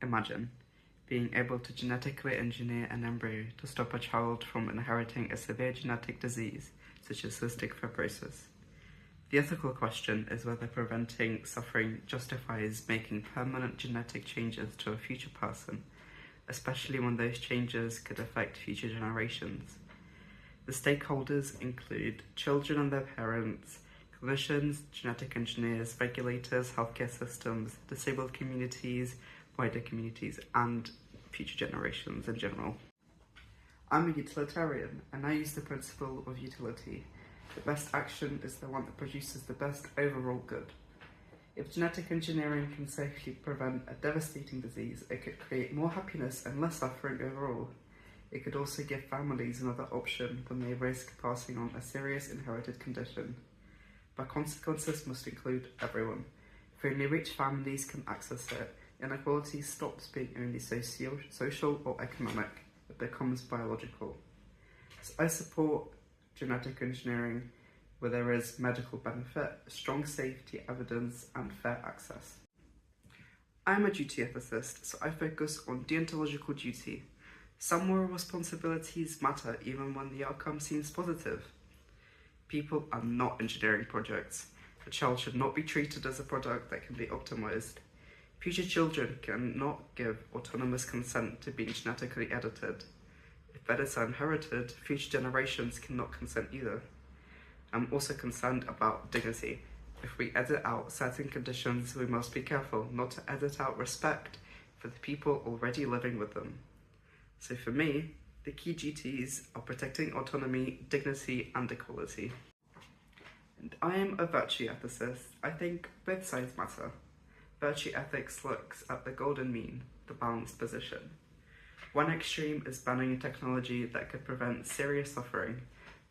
Imagine being able to genetically engineer an embryo to stop a child from inheriting a severe genetic disease such as cystic fibrosis. The ethical question is whether preventing suffering justifies making permanent genetic changes to a future person, especially when those changes could affect future generations. The stakeholders include children and their parents, clinicians, genetic engineers, regulators, healthcare systems, disabled communities, wider communities, and future generations in general. I'm a utilitarian, and I use the principle of utility. The best action is the one that produces the best overall good. If genetic engineering can safely prevent a devastating disease, it could create more happiness and less suffering overall. It could also give families another option when they risk passing on a serious inherited condition. But consequences must include everyone. If only rich families can access it, inequality stops being only social or economic, it becomes biological. So I support genetic engineering where there is medical benefit, strong safety evidence, and fair access. I'm a duty ethicist, so I focus on deontological duty. Some moral responsibilities matter even when the outcome seems positive. People are not engineering projects. A child should not be treated as a product that can be optimized. Future children cannot give autonomous consent to being genetically edited. If edits are inherited, future generations cannot consent either. I'm also concerned about dignity. If we edit out certain conditions, we must be careful not to edit out respect for the people already living with them. So for me, the key duties are protecting autonomy, dignity, and equality. And I am a virtue ethicist. I think both sides matter. Virtue ethics looks at the golden mean, the balanced position. One extreme is banning technology that could prevent serious suffering.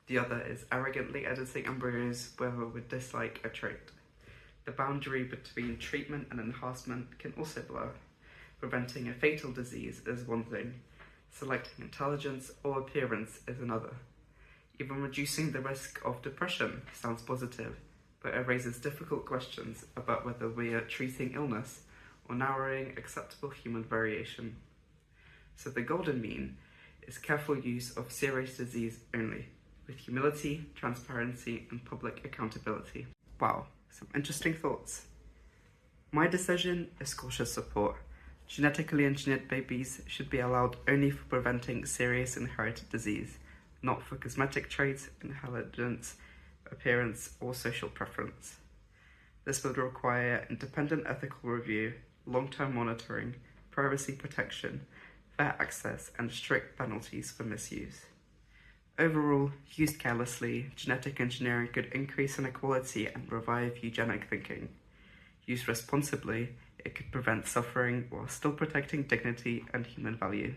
The other is arrogantly editing embryos where we would dislike a trait. The boundary between treatment and enhancement can also blur. Preventing a fatal disease is one thing. Selecting intelligence or appearance is another. Even reducing the risk of depression sounds positive, but it raises difficult questions about whether we are treating illness or narrowing acceptable human variation. So the golden mean is careful use of serious disease only, with humility, transparency, and public accountability. Wow, some interesting thoughts. My decision is cautious support. Genetically engineered babies should be allowed only for preventing serious inherited disease, not for cosmetic traits, inheritance, appearance, or social preference. This would require independent ethical review, long-term monitoring, privacy protection, fair access, and strict penalties for misuse. Overall, used carelessly, genetic engineering could increase inequality and revive eugenic thinking. Used responsibly, it could prevent suffering while still protecting dignity and human value.